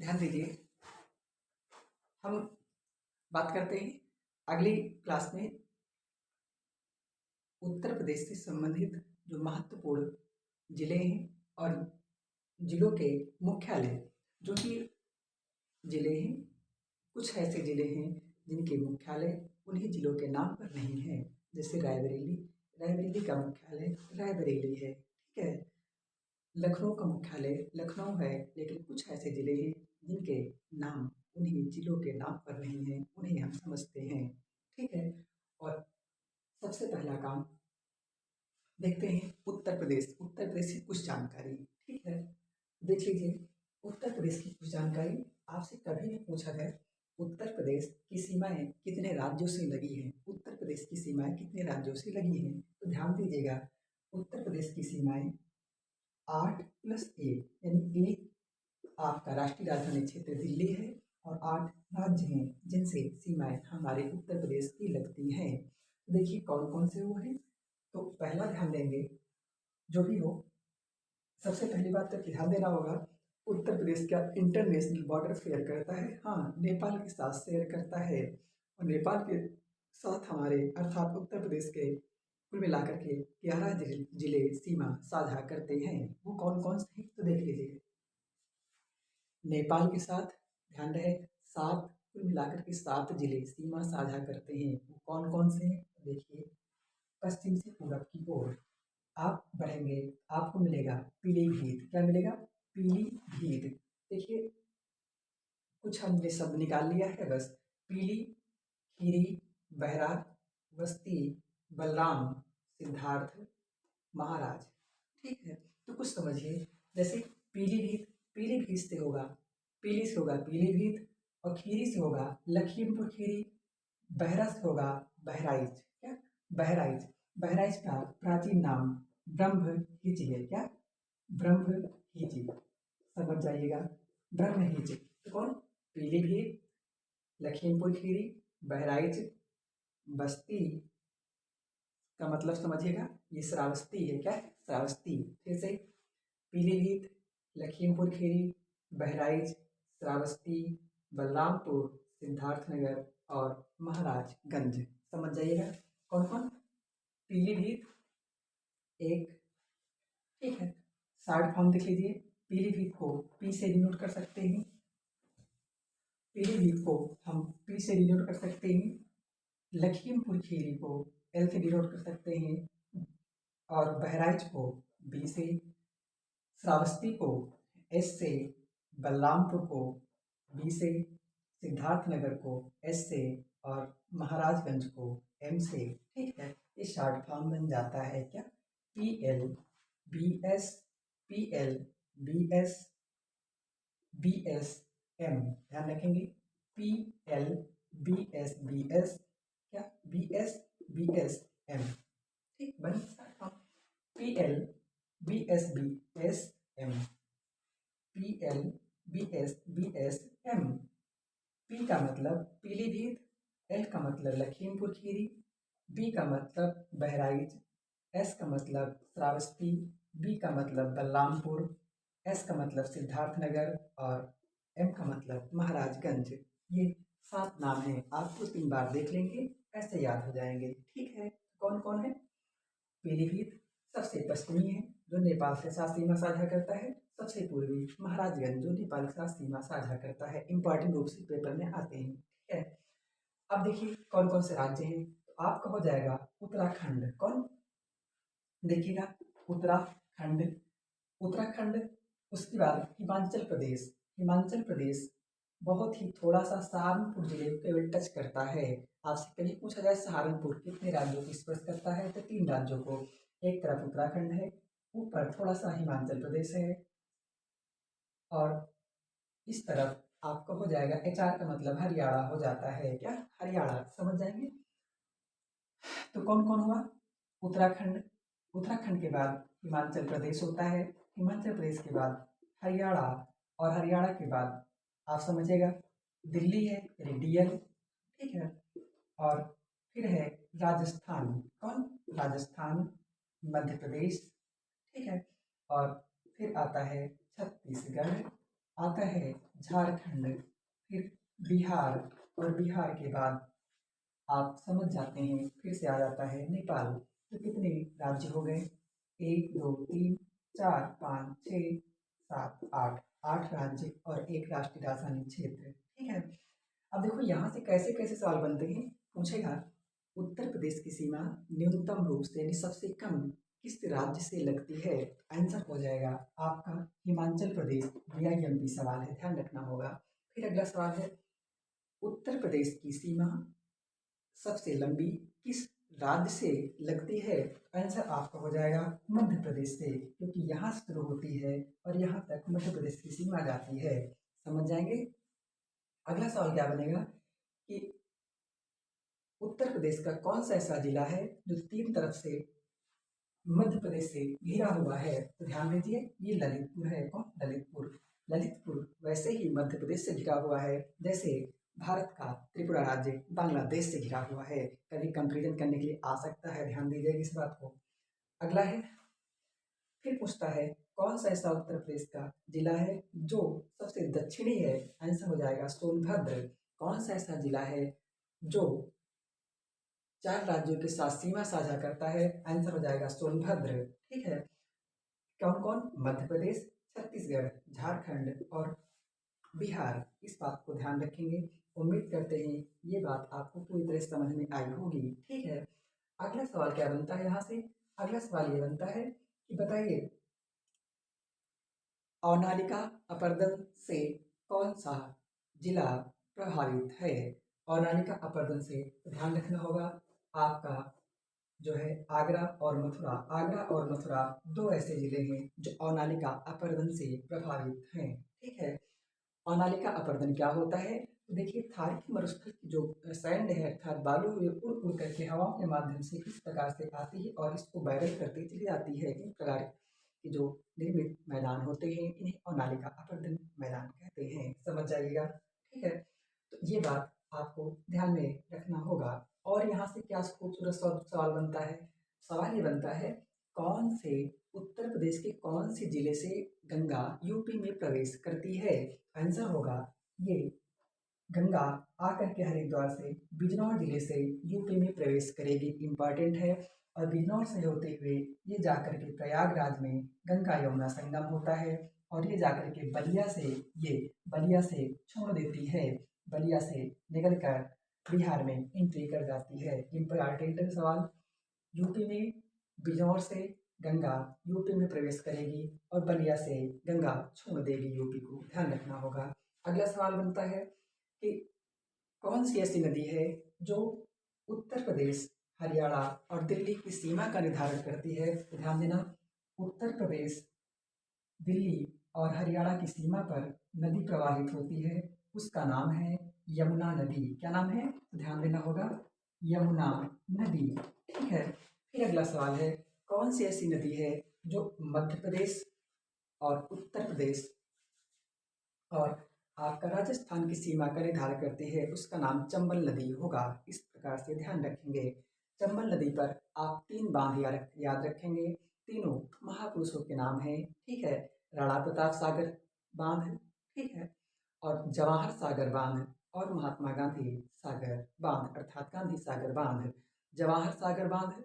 ध्यान दीजिए। हम बात करते हैं अगली क्लास में उत्तर प्रदेश से संबंधित जो महत्वपूर्ण जिले हैं और जिलों के मुख्यालय, जो कि जिले हैं, कुछ ऐसे जिले हैं जिनके मुख्यालय उन्हीं जिलों के नाम पर नहीं है। जैसे रायबरेली, रायबरेली का मुख्यालय रायबरेली है, ठीक है। लखनऊ का मुख्यालय लखनऊ है, लेकिन कुछ ऐसे जिले हैं जिनके नाम उन्हीं जिलों के नाम पर नहीं है, उन्हें हम समझते हैं, ठीक है। और सबसे पहला काम देखते हैं उत्तर प्रदेश। उत्तर प्रदेश की कुछ जानकारी, ठीक है। देख लीजिए, उत्तर प्रदेश की कुछ जानकारी आपसे कभी भी पूछा गया उत्तर प्रदेश की सीमाएं कितने राज्यों से लगी हैं, उत्तर प्रदेश की सीमाएं कितने राज्यों से लगी हैं, तो ध्यान दीजिएगा, उत्तर प्रदेश की सीमाएं 8+1 यानी 1 आपका राष्ट्रीय राजधानी क्षेत्र दिल्ली है और 8 राज्य हैं जिनसे सीमाएं हमारे उत्तर प्रदेश की लगती हैं। देखिए कौन कौन से वो हैं। तो पहला ध्यान देंगे, जो भी हो, सबसे पहली बात तो ध्यान देना होगा, उत्तर प्रदेश का इंटरनेशनल बॉर्डर शेयर करता है, हाँ, नेपाल के साथ शेयर करता है। और नेपाल के साथ हमारे अर्थात उत्तर प्रदेश के कुल मिलाकर के 11 जिले सीमा साझा करते हैं। वो कौन कौन से हैं तो देख लीजिए। नेपाल के साथ ध्यान रहे 7, कुल मिलाकर के 7 जिले सीमा साझा करते हैं। वो कौन कौन से हैं देखिए। पश्चिम से पूरब की ओर आप बढ़ेंगे, आपको मिलेगा पीलीभीत। क्या मिलेगा? पीलीभीत। देखिए कुछ हमने शब्द निकाल लिया है बस। पीली, खीरी, बहराज, बस्ती, बलराम, सिद्धार्थ, महाराज, ठीक है। तो कुछ समझिए, जैसे पीलीभीत, पीलीभीत से होगा, पीली से होगा पीलीभीत, और खीरी से होगा लखीमपुर खीरी, बहरा से होगा बहराइच। क्या? बहराइच। बहराइच का प्राचीन नाम ब्रह्महिच है। क्या? ब्रह्महिच, समझ जाइएगा, ब्रह्महिच। तो कौन? पीलीभीत, लखीमपुर खीरी, बहराइच, बस्ती का मतलब समझिएगा, ये श्रावस्ती है। क्या? श्रावस्ती। फिर से पीलीभीत, लखीमपुर खीरी, बहराइच, श्रावस्ती, बलरामपुर, सिद्धार्थनगर और महाराजगंज। समझ जाइएगा कौन कौन। पीलीभीत एक, ठीक है। शॉर्ट फॉर्म देख लीजिए, पीलीभीत को पी से डिनोट कर सकते हैं, पीलीभीत को हम पी से डिनोट कर सकते हैं, लखीमपुर खीरी को एल से डिनोट कर सकते हैं, और बहराइच को बी से, श्रावस्ती को एस से, बलरामपुर को बी से, सिद्धार्थनगर को एस से और महाराजगंज को एम से, ठीक है। ये शॉर्ट फॉर्म बन जाता है क्या? P L B S, P L B S, B S M. ध्यान रखेंगे, P L B S B S, क्या? बी एस एम, ठीक। बन short form P L B S M, P L B S M. P का मतलब Pilibhit, L का मतलब Lakhimpur Kheri, B का मतलब बहराइच, एस का मतलब श्रावस्ती, बी का मतलब बलरामपुर, एस का मतलब सिद्धार्थनगर और एम का मतलब महाराजगंज। ये 7 नाम हैं, आपको 3 बार देख लेंगे, ऐसे याद हो जाएंगे, ठीक है। कौन कौन है? पीलीभीत सबसे पश्चिमी है, जो नेपाल के साथ सीमा साझा करता है। सबसे पूर्वी महाराजगंज, जो नेपाल के साथ सीमा साझा करता है। इंपॉर्टेंट रूप से पेपर में आते हैं, ठीक है। अब देखिए कौन कौन से राज्य हैं, तो आपका हो जाएगा उत्तराखंड। कौन? देखिएगा, उत्तराखंड, उत्तराखंड। उसके बाद हिमाचल प्रदेश, हिमाचल प्रदेश बहुत ही थोड़ा सा सहारनपुर जिले को केवल टच करता है। आपसे कभी पूछा जाए सहारनपुर कितने राज्यों को स्पर्श करता है, तो 3 राज्यों को। एक तरफ उत्तराखंड है, ऊपर थोड़ा सा हिमाचल प्रदेश है, और इस तरफ आपका हो जाएगा HR का मतलब हरियाणा हो जाता है। क्या? हरियाणा, समझ जाएंगे। तो कौन कौन हुआ? उत्तराखंड, उत्तराखंड के बाद हिमाचल प्रदेश होता है, हिमाचल प्रदेश के बाद हरियाणा, और हरियाणा के बाद आप समझिएगा दिल्ली है, यानी DL, ठीक है। और फिर है राजस्थान। कौन? राजस्थान, मध्य प्रदेश, ठीक है। और फिर आता है छत्तीसगढ़ आता है झारखंड, फिर बिहार, और बिहार के बाद आप समझ जाते हैं फिर से आ जाता है नेपाल। तो कितने राज्य हो गए? 1 2 3 4 5 6 7 8, 8 राज्य और एक राष्ट्रीय राजधानी क्षेत्र। ठीक है, अब देखो यहाँ से कैसे कैसे सवाल बनते हैं। पूछेगा उत्तर प्रदेश की सीमा न्यूनतम रूप से यानी सबसे कम किस राज्य से लगती है? आंसर हो जाएगा आपका हिमाचल प्रदेश। VIMP सवाल है, ध्यान रखना होगा। फिर अगला सवाल है उत्तर प्रदेश की सीमा सबसे लंबी किस राज्य से लगती है? आंसर आपका हो जाएगा मध्य प्रदेश से, क्योंकि यहाँ से शुरू होती है और यहाँ तक मध्य प्रदेश की सीमा जाती है। समझ जाएंगे। अगला सवाल क्या बनेगा कि उत्तर प्रदेश का कौन सा ऐसा जिला है जो तीन तरफ से मध्य प्रदेश से घिरा हुआ है? तो ध्यान दीजिए, ये ललितपुर है। कौन? ललितपुर। ललितपुर वैसे ही मध्य प्रदेश से घिरा हुआ है जैसे भारत का त्रिपुरा राज्य बांग्लादेश से घिरा हुआ है। कभी कंपेरिजन करने के लिए आ सकता है, ध्यान दीजिएगा इस बात को। अगला है, फिर पूछता है कौन सा ऐसा उत्तर प्रदेश का जिला है जो सबसे दक्षिणी है? आंसर हो जाएगा सोनभद्र। कौन सा ऐसा जिला है जो 4 राज्यों के साथ सीमा साझा करता है? आंसर हो जाएगा सोनभद्र। ठीक है, कौन कौन? मध्य प्रदेश, छत्तीसगढ़, झारखंड और बिहार। इस बात को ध्यान रखेंगे। उम्मीद करते हैं ये बात आपको पूरी तरह समझ में आई होगी। ठीक है, अगला सवाल क्या बनता है यहाँ से? अगला सवाल ये बनता है कि बताइए औनालिका अपरदन से कौन सा जिला प्रभावित है? औनालिका अपरदन से ध्यान रखना होगा आपका जो है आगरा और मथुरा। आगरा और मथुरा दो ऐसे जिले हैं जो औनालिका अपरदन से प्रभावित हैं। ठीक है, औनालिका अपरदन क्या होता है? तो देखिए थारकी मरुस्थल की जो सैंड है अर्थात बालू ये उड़ उड़ करके हवाओं के माध्यम से इस प्रकार से आती है और इसको वायरल करती चली जाती है। इन प्रकार के जो निर्मित मैदान होते हैं इन्हें औनालिका अपरदन मैदान कहते हैं। समझ जाइएगा। ठीक है, तो ये बात आपको ध्यान में रखना होगा। और यहाँ से क्या खूबसूरत सवाल बनता है? सवाल ये बनता है कौन से उत्तर प्रदेश के कौन से जिले से गंगा यूपी में प्रवेश करती है? आंसर होगा ये गंगा आकर के हरिद्वार से बिजनौर जिले से यूपी में प्रवेश करेगी। इंपॉर्टेंट है। और बिजनौर से होते हुए ये जाकर के प्रयागराज में गंगा यमुना संगम होता है और ये जाकर के बलिया से छोड़ देती है। बलिया से निकलकर बिहार में एंट्री कर जाती है। इंपॉर्टेंट सवाल। यूपी में बिजनौर से गंगा यूपी में प्रवेश करेगी और बलिया से गंगा छोड़ देगी यूपी को, ध्यान रखना होगा। अगला सवाल बनता है कि कौन सी ऐसी नदी है जो उत्तर प्रदेश, हरियाणा और दिल्ली की सीमा का निर्धारण करती है? तो ध्यान देना, उत्तर प्रदेश, दिल्ली और हरियाणा की सीमा पर नदी प्रवाहित होती है, उसका नाम है यमुना नदी। क्या नाम है? तो ध्यान देना होगा, यमुना नदी। ठीक है, फिर अगला सवाल है कौन सी ऐसी नदी है जो मध्य प्रदेश और उत्तर प्रदेश और आपका राजस्थान की सीमा का निर्धारण करती है? उसका नाम चंबल नदी होगा। इस प्रकार से ध्यान रखेंगे। चंबल नदी पर आप 3 बांध याद रखेंगे। तीनों महापुरुषों के नाम हैं। ठीक है, राणा प्रताप सागर बांध, ठीक है, और जवाहर सागर बांध और महात्मा गांधी सागर बांध अर्थात गांधी सागर बांध। जवाहर सागर बांध,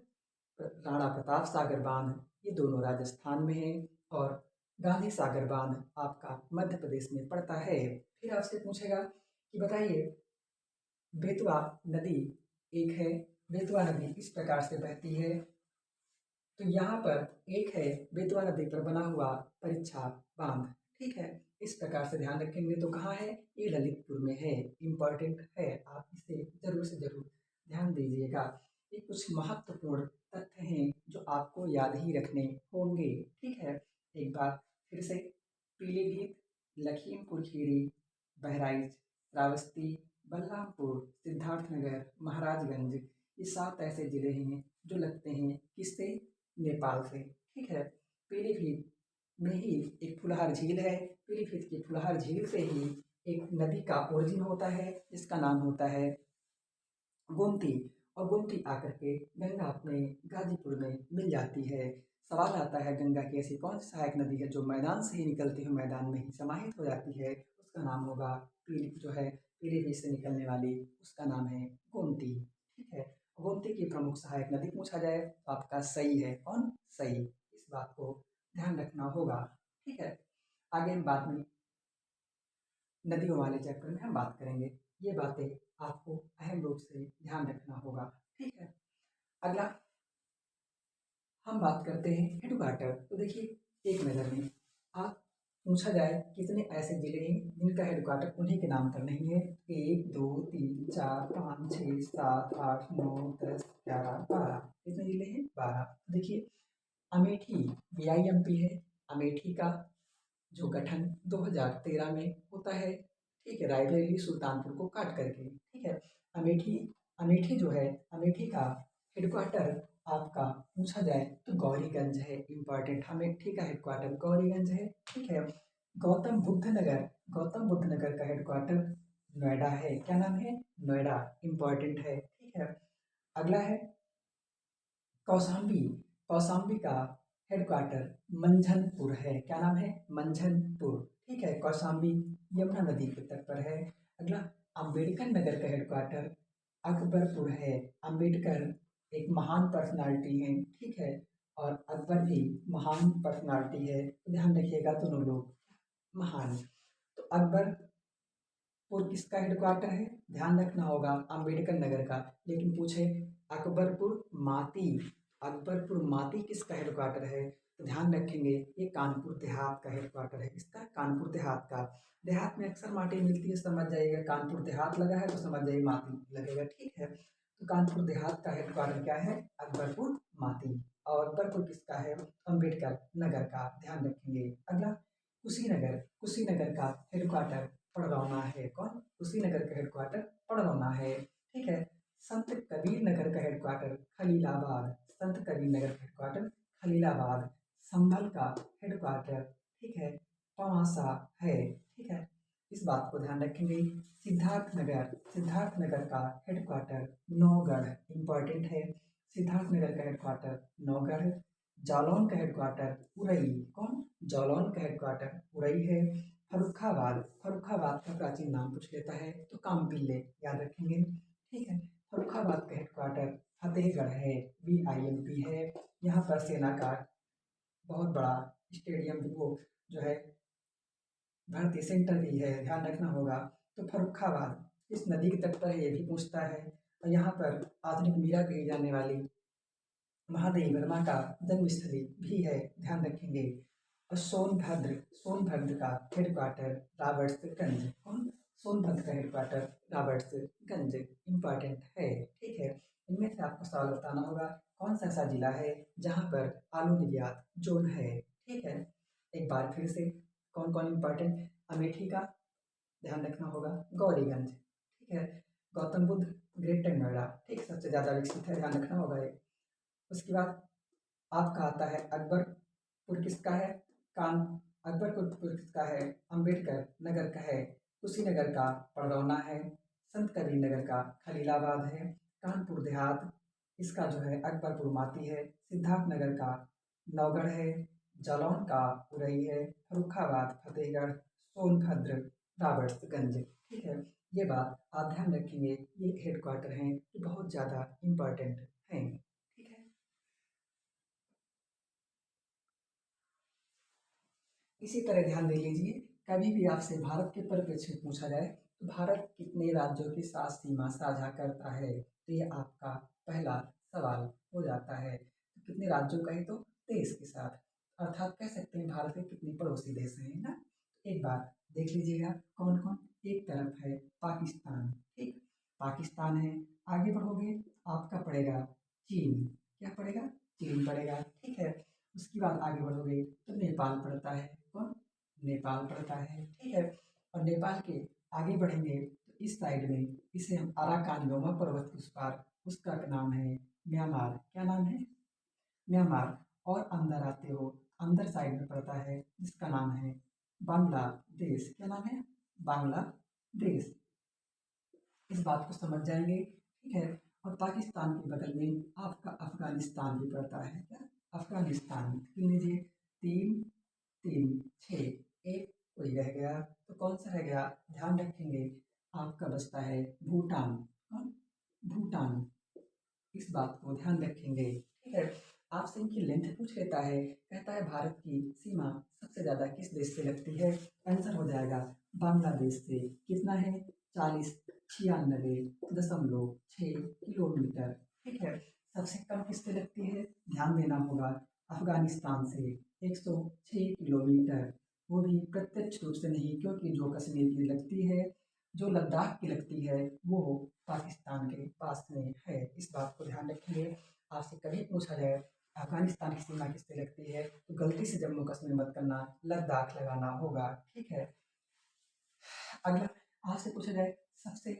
राणा प्रताप सागर बांध ये दोनों राजस्थान में हैं और गांधी सागर बांध आपका मध्य प्रदेश में पड़ता है। फिर आपसे पूछेगा कि बताइए बेतवा नदी एक है। बेतवा नदी इस प्रकार से बहती है। तो यहाँ पर एक है बेतवा नदी पर बना हुआ परीक्षा बांध। ठीक है, इस प्रकार से ध्यान रखेंगे। तो कहाँ है? ये ललितपुर में है। इंपॉर्टेंट है, आप इसे जरूर से जरूर ध्यान दीजिएगा। ये कुछ महत्वपूर्ण तथ्य हैं जो आपको याद ही रखने होंगे। ठीक है, एक बार फिर से पीलीभीत, लखीमपुर खीरी, बहराइच, श्रावस्ती, बलरामपुर, सिद्धार्थनगर, महाराजगंज ये 7 ऐसे जिले हैं जो लगते हैं किससे? नेपाल से। ठीक है, पीलीभीत में ही एक फुलहार झील है। पीलीभीत की फुलहार झील से ही एक नदी का ओरिजिन होता है जिसका नाम होता है गोमती। और गोमती आकर के गंगा अपने गाजीपुर में मिल जाती है। सवाल आता है गंगा की ऐसी कौन सी सहायक नदी है जो मैदान से ही निकलती हुई मैदान में ही समाहित हो जाती है, उसका नाम होगा पीलीभीत से निकलने वाली, उसका नाम है गोमती। ठीक है, गोमती की प्रमुख सहायक नदी पूछा जाए तो आपका सई है, कौन? सई। इस बात को ध्यान रखना होगा। ठीक है, आगे हम बाद में नदियों वाले चैप्टर में हम बात करेंगे, ये बातें आपको अहम रूप से ध्यान रखना होगा। ठीक है, अगला हम बात करते हैं हेडक्वार्टर। तो देखिए एक नज़र में आप पूछा जाए कितने ऐसे जिले हैं जिनका हेडक्वार्टर उन्हीं के नाम पर नहीं है। 1 2 3 4 5 6 7 8 9 10 11 12, कितने जिले हैं? 12। देखिए अमेठी BIMP है, अमेठी का जो गठन 2013 में होता है। ठीक है, रायबरेली सुल्तानपुर को काट करके। ठीक है, अमेठी अमेठी जो है, अमेठी का हेडक्वार्टर आपका पूछा जाए तो गौरीगंज है। इंपॉर्टेंट, अमेठी का हेडक्वार्टर गौरीगंज है। ठीक है, गौतम बुद्ध नगर का हेडक्वार्टर नोएडा है। क्या नाम है? नोएडा। इंपॉर्टेंट है। ठीक है, अगला है कौशाम्बी। कौशाम्बी का हेडक्वार्टर मंझनपुर है। क्या नाम है? मंझनपुर। ठीक है, कौशाम्बी यमुना नदी के तट पर है। अगला अंबेडकर नगर का हेडक्वार्टर अकबरपुर है। अंबेडकर एक महान पर्सनालिटी है। ठीक है, और अकबर भी महान पर्सनालिटी है, तो ध्यान रखिएगा दोनों लोग महान। तो अकबरपुर किसका हेडक्वार्टर है? ध्यान रखना होगा अंबेडकर नगर का। लेकिन पूछे अकबरपुर माती, अकबरपुर माती किसका हेडक्वार्टर है? तो ध्यान रखेंगे ये कानपुर देहात का हेडक्वार्टर है। किसका? कानपुर देहात का। देहात में अक्सर माटी मिलती है, समझ जाइएगा। कानपुर देहात लगा है तो समझ जाइए माटी लगेगा। ठीक है, तो कानपुर देहात का हेडक्वार्टर क्या है? अकबरपुर माती। और अकबरपुर किसका है? अंबेडकर नगर का। ध्यान रखेंगे। अगला कुशीनगर, कुशीनगर का हेडक्वार्टर पड़रौना है। कौन? कुशीनगर का हेडक्वार्टर पड़रौना है। ठीक है, संत कबीर नगर का हेडक्वार्टर खलीलाबाद, संत कबीर नगर का हेडक्वार्टर खलीलाबाद। संभल का हेडक्वार्टर, ठीक है, पवासा है। ठीक है, इस बात को ध्यान रखेंगे। सिद्धार्थनगर, सिद्धार्थनगर का हेडक्वार्टर नौगढ़। इंपॉर्टेंट है, सिद्धार्थनगर का हेडक्वार्टर नौगढ़। जालौन का हेडक्वार्टर उरई। कौन? जालौन का हेडक्वार्टर उरई है। फर्रुखाबाद, फर्रुखाबाद का प्राचीन नाम पूछ लेता है तो कामबिल्ले, याद रखेंगे। ठीक है, फर्रुखाबाद का हेडक्वार्टर फतेहगढ़ है। BIMP है। यहाँ पर सेना का बहुत बड़ा स्टेडियम भी, वो जो है भर्ती सेंटर भी है, ध्यान रखना होगा। तो फर्रुखाबाद इस नदी के तट पर है, ये भी पूछता है। और यहाँ पर आधुनिक मीरा कही जाने वाली महादेवी वर्मा का जन्मस्थली भी है, ध्यान रखेंगे। और सोनभद्र, सोनभद्र का हेडक्वार्टर रॉबर्ट्सगंज। कौन? सोनभद्र का हेडक्वार्टर रॉबर्ट्सगंज। इंपॉर्टेंट है। ठीक है, इनमें से आपको सवाल बताना होगा कौन सा ऐसा जिला है जहाँ पर आलू निर्यात जोन है। ठीक है, एक बार फिर से कौन कौन इंपॉर्टेंट? अमेठी का ध्यान रखना होगा, गौरीगंज। ठीक है, गौतम बुद्ध ग्रेटर नोएडा, ठीक, सबसे ज़्यादा विकसित है, ध्यान रखना होगा ये। उसके बाद आपका आता है अकबरपुर किसका है? कान अकबरपुर किसका है? अंबेडकर नगर का है। कुशीनगर का पड़रौना है। संत कबीर नगर का खलीलाबाद है। कानपुर देहात इसका जो है अकबरपुर माती है। सिद्धार्थ नगर का नौगढ़ है। जालौन का उरई है। फर्रुखाबाद फतेहगढ़। सोनभद्र रॉबर्ट्सगंज। ठीक है, ये बात आप ध्यान रखेंगे, ये हेडक्वार्टर हैं जो बहुत ज़्यादा इम्पॉर्टेंट हैं। ठीक है, इसी तरह ध्यान दे लीजिए, कभी भी आपसे भारत के परिप्रेक्ष्य में पूछा जाए तो भारत कितने राज्यों के साथ सीमा साझा करता है, तो ये आपका पहला सवाल हो जाता है। तो कितने राज्यों का है? तो देश के साथ, अर्थात कह सकते हैं भारत के कितने पड़ोसी देश हैं ना। एक बार देख लीजिएगा कौन कौन। एक तरफ है पाकिस्तान, ठीक, पाकिस्तान है। आगे बढ़ोगे आपका पड़ेगा चीन। क्या पड़ेगा? चीन पड़ेगा। ठीक है, उसके बाद आगे बढ़ोगे तो नेपाल पड़ता है। कौन? नेपाल पड़ता है। ठीक है, और नेपाल के आगे बढ़ेंगे तो इस साइड में इसे हम अराकान योमा पर्वत के उस पार, उसका नाम है म्यांमार। क्या नाम है? म्यांमार। और अंदर आते हो, अंदर साइड में पड़ता है जिसका नाम है बांग्लादेश। क्या नाम है? बांग्लादेश। इस बात को समझ जाएंगे। ठीक है, और पाकिस्तान के बगल में आपका अफगानिस्तान भी पड़ता है। क्या? अफगानिस्तान गिन लीजिए। 3 3 6 एक कोई रह गया, तो कौन सा रह गया? ध्यान रखेंगे, आपका बचता है भूटान। कौन? भूटान। इस बात को ध्यान रखेंगे, ठीक है। आपसे इनकी लेंथ पूछ लेता है, कहता है भारत की सीमा सबसे ज्यादा किस देश से लगती है? आंसर हो जाएगा बांग्लादेश से। कितना है? 4096.6 किलोमीटर, ठीक है। सबसे कम किससे लगती है? ध्यान देना होगा, अफगानिस्तान से 106 किलोमीटर। वो भी प्रत्यक्ष रूप से नहीं, क्योंकि जो कश्मीर की लगती है, जो लद्दाख की लगती है, वो पाकिस्तान के पास में है। इस बात को ध्यान रखिए। आपसे कभी पूछा जाए अफगानिस्तान की सीमा किससे लगती है, तो गलती से जम्मू कश्मीर मत करना, लद्दाख लगाना होगा, ठीक है। अगला आपसे पूछा जाए सबसे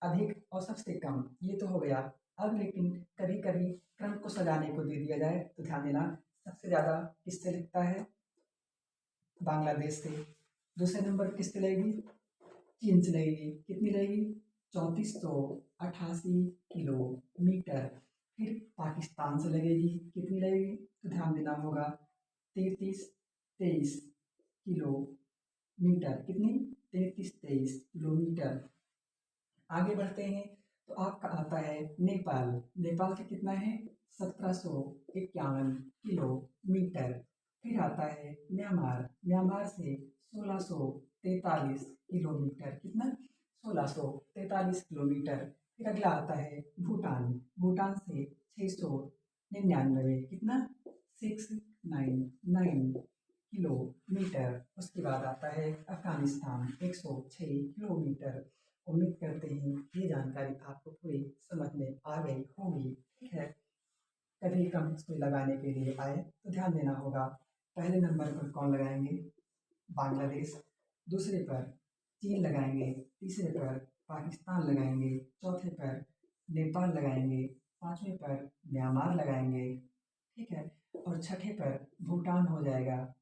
अधिक और सबसे कम, ये तो हो गया। अब लेकिन कभी कभी क्रम को सजाने को दे दिया जाए, तो ध्यान देना, सबसे ज्यादा किससे लगता है? बांग्लादेश से। दूसरे नंबर किससे लगेगी? चीन से लगेगी। कितनी लगेगी? 3488 किलोमीटर। फिर पाकिस्तान से लगेगी। कितनी लगेगी? तो ध्यान देना होगा, 3323 किलोमीटर। कितनी? 3323 किलोमीटर। आगे बढ़ते हैं, तो आपका आता है नेपाल। नेपाल का कितना है? 1751 किलोमीटर। फिर आता है म्यांमार। म्यांमार से 1643 किलोमीटर। कितना? 1643 किलोमीटर। फिर अगला आता है भूटान। भूटान से 699, कितना? 699 किलोमीटर। उसके बाद आता है अफगानिस्तान, 106 किलोमीटर। उम्मीद करते हैं ये जानकारी आपको पूरी समझ में आ गई होगी, ठीक है। कभी कम इसको लगाने के लिए आए, तो ध्यान देना होगा, पहले नंबर पर कौन लगाएंगे? बांग्लादेश। दूसरे पर चीन लगाएंगे। तीसरे पर पाकिस्तान लगाएंगे। चौथे पर नेपाल लगाएंगे। पांचवें पर म्यांमार लगाएंगे, ठीक है। और छठे पर भूटान हो जाएगा।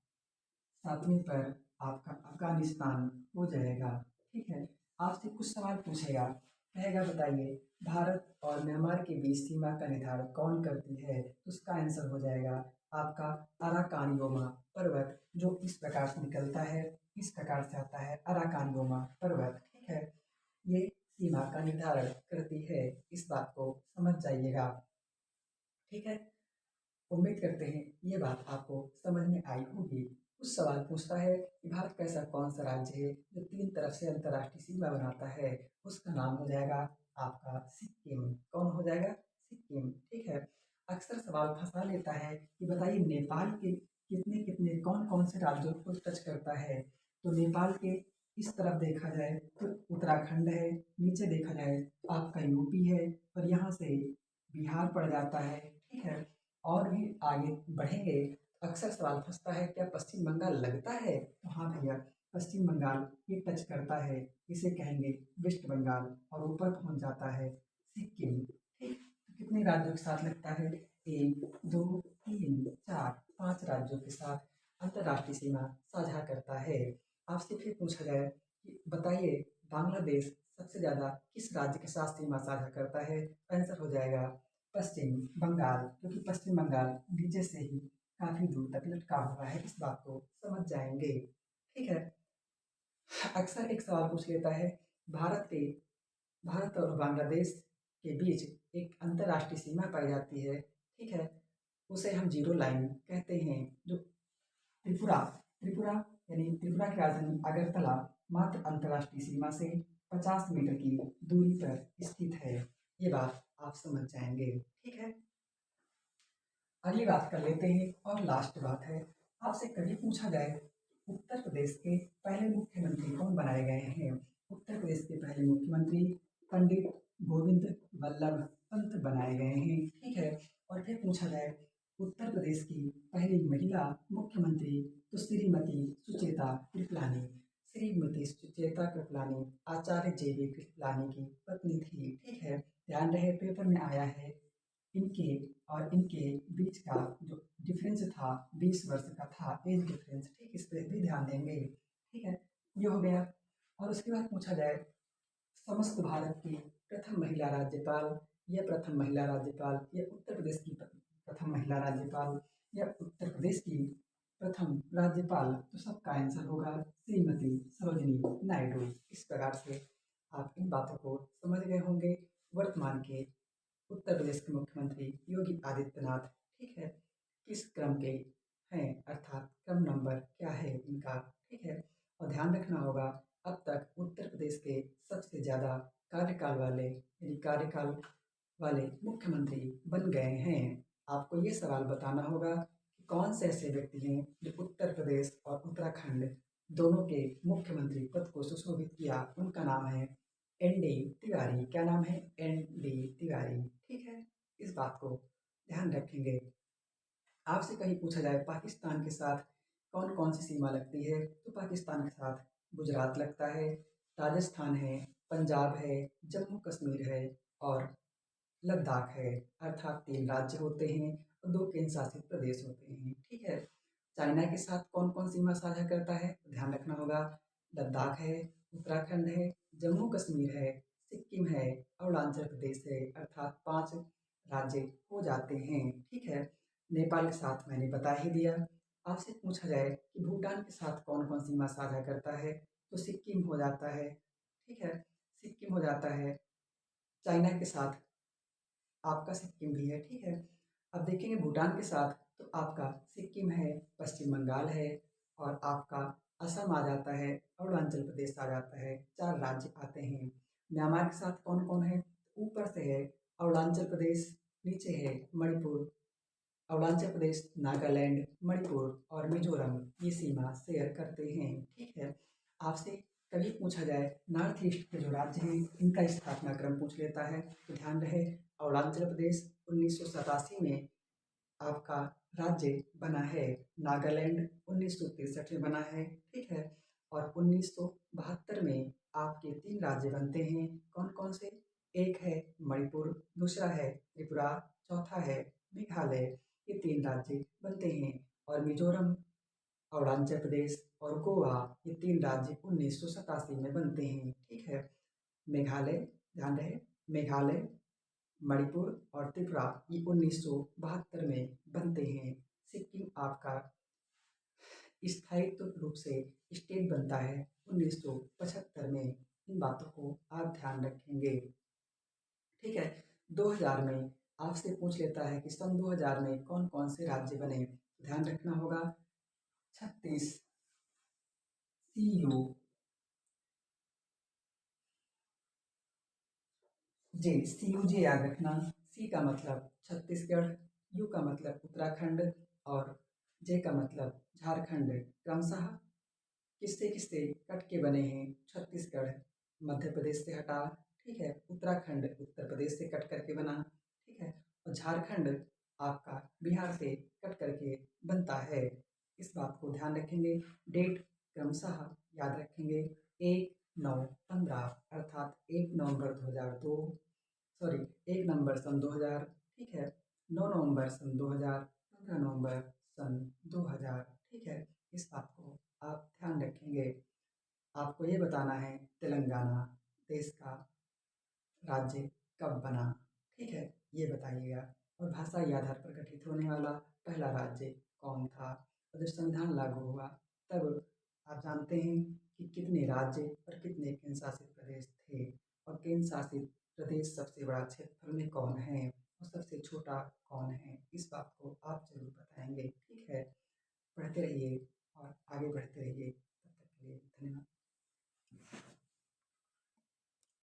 सातवें पर आपका अफगानिस्तान हो जाएगा, ठीक है। आपसे कुछ सवाल पूछेगा, कहेगा बताइए भारत और म्यांमार के बीच सीमा का निर्धारण कौन करती है? तो उसका आंसर हो जाएगा आपका अराकानयोमा पर्वत, जो इस प्रकार से निकलता है, इस प्रकार से आता है अराकानयोमा पर्वत, ठीक है। ये सीमा का निर्धारण करती है, इस बात को समझ जाइएगा, ठीक है। उम्मीद करते हैं ये बात आपको समझ में आई होगी। कुछ सवाल पूछता है कि भारत का ऐसा कौन सा राज्य है जो 3 तरफ से अंतर्राष्ट्रीय सीमा बनाता है? उसका नाम हो जाएगा आपका सिक्किम। कौन हो जाएगा? सिक्किम, ठीक है। अक्सर सवाल फंसा लेता है कि बताइए नेपाल के कितने कितने कौन कौन से राज्यों को टच करता है? तो नेपाल के इस तरफ देखा जाए तो उत्तराखंड है, नीचे देखा जाए तो आपका यूपी है, और यहाँ से बिहार पड़ जाता है, ठीक है। और भी आगे बढ़ेंगे, अक्सर सवाल फंसता है क्या पश्चिम बंगाल लगता है? तो हाँ भैया, पश्चिम बंगाल ये टच करता है, इसे कहेंगे वेस्ट बंगाल, और ऊपर पहुंच जाता है सिक्किम, ठीक। तो कितने राज्यों के साथ लगता है? 1 2 3 4 5 राज्यों के साथ अंतर्राष्ट्रीय सीमा साझा करता है। आपसे फिर पूछा जाए कि बताइए बांग्लादेश सबसे ज्यादा किस राज्य के साथ सीमा साझा करता है? आंसर हो जाएगा पश्चिम बंगाल, क्योंकि पश्चिम बंगाल नीचे से ही काफी दूर तक लटका हुआ है, इस बात को समझ जाएंगे, ठीक है। अक्सर एक सवाल पूछ लेता है, भारत के भारत और बांग्लादेश के बीच एक अंतर्राष्ट्रीय सीमा पाई जाती है, ठीक है। उसे हम जीरो लाइन कहते हैं, जो त्रिपुरा त्रिपुरा यानी त्रिपुरा की राजधानी अगरतला मात्र अंतर्राष्ट्रीय सीमा से 50 मीटर की दूरी पर स्थित है। ये बात आप समझ जाएंगे, ठीक है। अगली बात कर लेते हैं, और लास्ट बात है, आपसे कभी पूछा जाए उत्तर प्रदेश के पहले मुख्यमंत्री कौन बनाए गए हैं? उत्तर प्रदेश के पहले मुख्यमंत्री पंडित गोविंद वल्लभ पंत बनाए गए हैं, ठीक है। और फिर पूछा जाए उत्तर प्रदेश की पहली महिला मुख्यमंत्री, तो श्रीमती सुचेता कृपलानी। श्रीमती सुचेता कृपलानी आचार्य JB कृपलानी की पत्नी थी, ठीक है। ध्यान रहे पेपर में आया है, इनके और इनके बीच का जो डिफरेंस था 20 वर्ष का था, एज डिफरेंस, ठीक। इस पर भी ध्यान देंगे, ठीक है। ये हो गया। और उसके बाद पूछा जाए समस्त भारत की प्रथम महिला राज्यपाल, या प्रथम महिला राज्यपाल, या उत्तर प्रदेश की प्रथम महिला राज्यपाल, या उत्तर प्रदेश की प्रथम राज्यपाल, तो सबका आंसर होगा श्रीमती सरोजिनी नायडू। इस प्रकार से आप इन बातों को समझ गए होंगे। वर्तमान के उत्तर प्रदेश के मुख्यमंत्री योगी आदित्यनाथ, ठीक है, किस क्रम के हैं, अर्थात क्रम नंबर क्या है इनका, ठीक है। और ध्यान रखना होगा, अब तक उत्तर प्रदेश के सबसे ज़्यादा कार्यकाल वाले यानी कार्यकाल वाले मुख्यमंत्री बन गए हैं। आपको ये सवाल बताना होगा कि कौन से ऐसे व्यक्ति हैं जो उत्तर प्रदेश और उत्तराखंड दोनों के मुख्यमंत्री पद को सुशोभित किया। उनका नाम है एन डी तिवारी। क्या नाम है? एन डी तिवारी, ठीक है। इस बात को ध्यान रखेंगे। आपसे कहीं पूछा जाए पाकिस्तान के साथ कौन कौन सी सीमा लगती है, तो पाकिस्तान के साथ गुजरात लगता है, राजस्थान है, पंजाब है, जम्मू कश्मीर है और लद्दाख है। अर्थात 3 राज्य होते हैं और 2 केंद्र शासित प्रदेश होते हैं, ठीक है। चाइना के साथ कौन कौन सीमा साझा करता है, तो ध्यान रखना होगा, लद्दाख है, उत्तराखंड है, जम्मू कश्मीर है, सिक्किम है, अरुणाचल प्रदेश है। अर्थात 5 राज्य हो जाते हैं, ठीक है। नेपाल के साथ मैंने बता ही दिया। आपसे पूछा जाए कि भूटान के साथ कौन कौन सीमा साझा करता है, तो सिक्किम हो जाता है, ठीक है, सिक्किम हो जाता है। चाइना के साथ आपका सिक्किम भी है, ठीक है। अब देखेंगे भूटान के साथ, तो आपका सिक्किम है, पश्चिम बंगाल है और आपका असम आ जाता है, अरुणाचल प्रदेश आ जाता है। 4 राज्य आते हैं। म्यांमार के साथ कौन कौन है? ऊपर से है अरुणाचल प्रदेश, नीचे है मणिपुर, अरुणाचल प्रदेश, नागालैंड, मणिपुर और मिजोरम ये सीमा शेयर करते हैं, ठीक है। आपसे कभी पूछा जाए नॉर्थ ईस्ट के जो राज्य हैं इनका स्थापना क्रम पूछ लेता है, तो ध्यान रहे अरुणाचल प्रदेश 1987 में आपका राज्य बना है, नागालैंड 1963 में बना है, ठीक है। और 1972 में आपके 3 राज्य बनते हैं। कौन कौन से? एक है मणिपुर, दूसरा है त्रिपुरा, चौथा है मेघालय। ये 3 राज्य बनते हैं। और मिजोरम, अरुणाचल प्रदेश और गोवा ये 3 राज्य 1987 में बनते हैं, ठीक है। मेघालय, ध्यान रहे, मेघालय, मणिपुर और त्रिपुरा ये 1972 में बनते हैं। सिक्किम आपका स्थायित्व रूप से स्टेट बनता है 1975 में। इन बातों को आप ध्यान रखेंगे, ठीक है। 2000 में आपसे पूछ लेता है कि सन 2000 में कौन कौन से राज्य बने, तो ध्यान रखना होगा छत्तीस, CU, जे, CUJ याद रखना। सी का मतलब छत्तीसगढ़, यू का मतलब उत्तराखंड और जे का मतलब झारखंड। क्रमशः किससे किससे कट के बने हैं? छत्तीसगढ़ मध्य प्रदेश से हटा, ठीक है, उत्तराखंड उत्तर प्रदेश से कट करके बना, ठीक है, और झारखंड आपका बिहार से कट करके बनता है। इस बात को ध्यान रखेंगे। डेट क्रमशः याद रखेंगे, 1/9/15 अर्थात 1 नवंबर 2002, सॉरी 1 नवंबर सन 2000, ठीक है, 9 नवंबर सन 2000, 15 नवंबर सन 2000, ठीक है। इस बात को आप ध्यान रखेंगे। आपको ये बताना है तेलंगाना देश का राज्य कब बना, ठीक है, ये बताइएगा। और भाषाई आधार पर गठित होने वाला पहला राज्य कौन था? और जब संविधान लागू हुआ तब आप जानते हैं कि कितने राज्य और कितने केंद्र शासित प्रदेश थे, और केंद्र शासित प्रदेश सबसे बड़ा क्षेत्रफल में कौन है और सबसे छोटा कौन है, इस बात को आप जरूर बताएंगे, ठीक है।